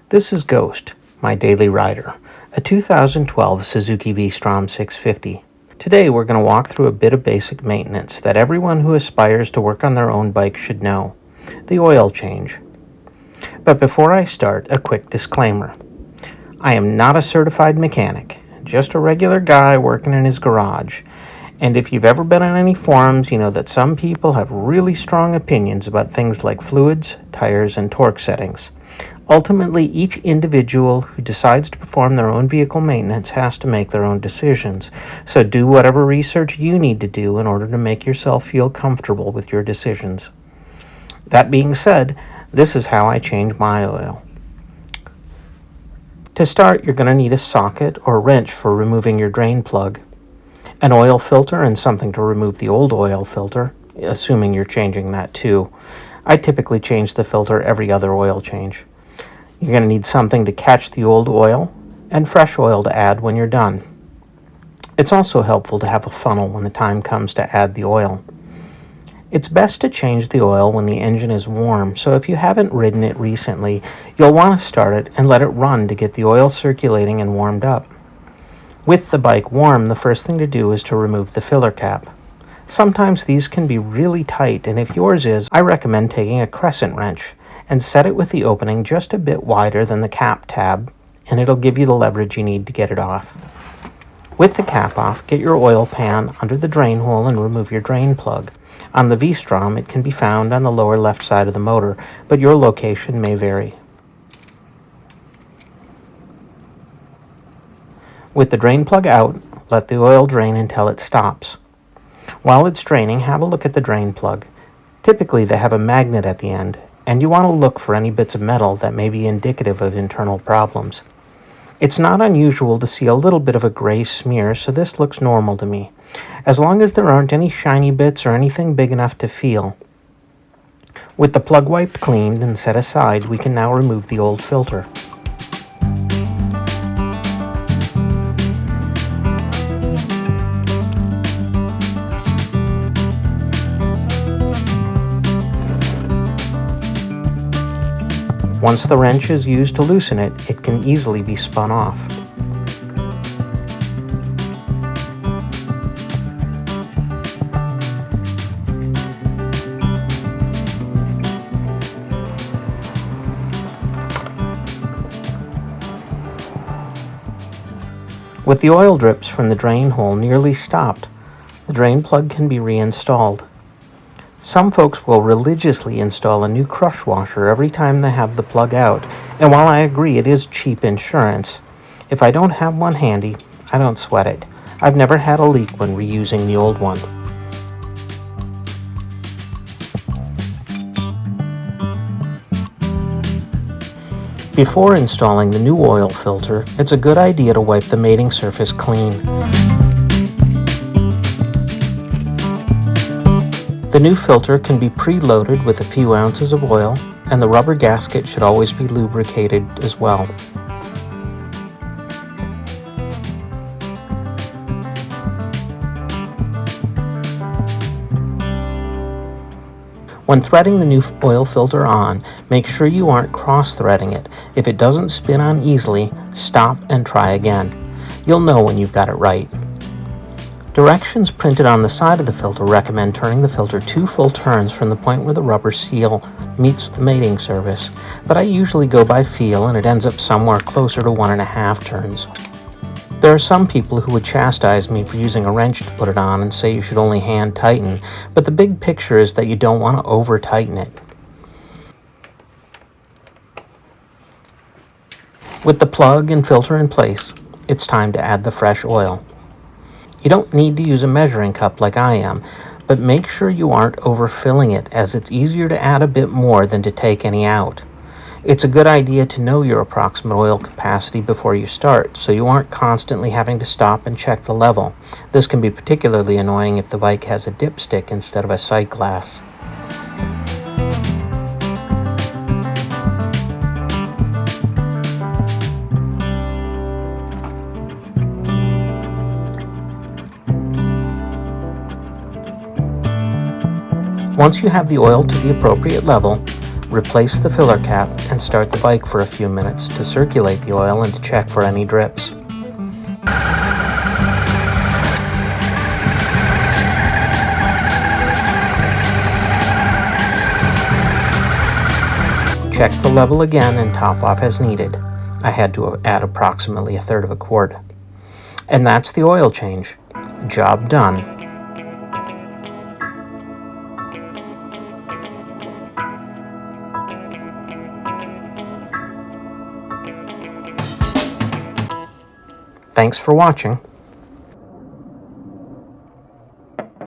This is Ghost, my daily rider, a 2012 Suzuki V-Strom 650. Today we're going to walk through a bit of basic maintenance that everyone who aspires to work on their own bike should know, the oil change. But before I start, a quick disclaimer. I am not a certified mechanic, just a regular guy working in his garage. And if you've ever been on any forums, you know that some people have really strong opinions about things like fluids, tires, and torque settings. Ultimately, each individual who decides to perform their own vehicle maintenance has to make their own decisions. So do whatever research you need to do in order to make yourself feel comfortable with your decisions. That being said, this is how I change my oil. To start, you're going to need a socket or wrench for removing your drain plug, an oil filter and something to remove the old oil filter, assuming you're changing that too. I typically change the filter every other oil change. You're going to need something to catch the old oil and fresh oil to add when you're done. It's also helpful to have a funnel when the time comes to add the oil. It's best to change the oil when the engine is warm, so if you haven't ridden it recently, you'll want to start it and let it run to get the oil circulating and warmed up. With the bike warm, the first thing to do is to remove the filler cap. Sometimes these can be really tight, and if yours is, I recommend taking a crescent wrench and set it with the opening just a bit wider than the cap tab, and it'll give you the leverage you need to get it off. With the cap off, get your oil pan under the drain hole and remove your drain plug. On the V-Strom, it can be found on the lower left side of the motor, but your location may vary. With the drain plug out, let the oil drain until it stops. While it's draining, have a look at the drain plug. Typically, they have a magnet at the end, and you want to look for any bits of metal that may be indicative of internal problems. It's not unusual to see a little bit of a gray smear, so this looks normal to me, as long as there aren't any shiny bits or anything big enough to feel. With the plug wiped clean and set aside, we can now remove the old filter. Once the wrench is used to loosen it, it can easily be spun off. With the oil drips from the drain hole nearly stopped, the drain plug can be reinstalled. Some folks will religiously install a new crush washer every time they have the plug out, and while I agree it is cheap insurance, if I don't have one handy, I don't sweat it. I've never had a leak when reusing the old one. Before installing the new oil filter, it's a good idea to wipe the mating surface clean. The new filter can be preloaded with a few ounces of oil, and the rubber gasket should always be lubricated as well. When threading the new oil filter on, make sure you aren't cross-threading it. If it doesn't spin on easily, stop and try again. You'll know when you've got it right. Directions printed on the side of the filter recommend turning the filter 2 full turns from the point where the rubber seal meets the mating surface, but I usually go by feel and it ends up somewhere closer to 1.5 turns. There are some people who would chastise me for using a wrench to put it on and say you should only hand tighten, but the big picture is that you don't want to over tighten it. With the plug and filter in place, it's time to add the fresh oil. You don't need to use a measuring cup like I am, but make sure you aren't overfilling it, as it's easier to add a bit more than to take any out. It's a good idea to know your approximate oil capacity before you start, so you aren't constantly having to stop and check the level. This can be particularly annoying if the bike has a dipstick instead of a sight glass. Once you have the oil to the appropriate level, Replace the filler cap and start the bike for a few minutes to circulate the oil and to check for any drips. Check the level again and top off as needed. I had to add approximately 1/3 of a quart. And that's the oil change. Job done. Thanks for watching.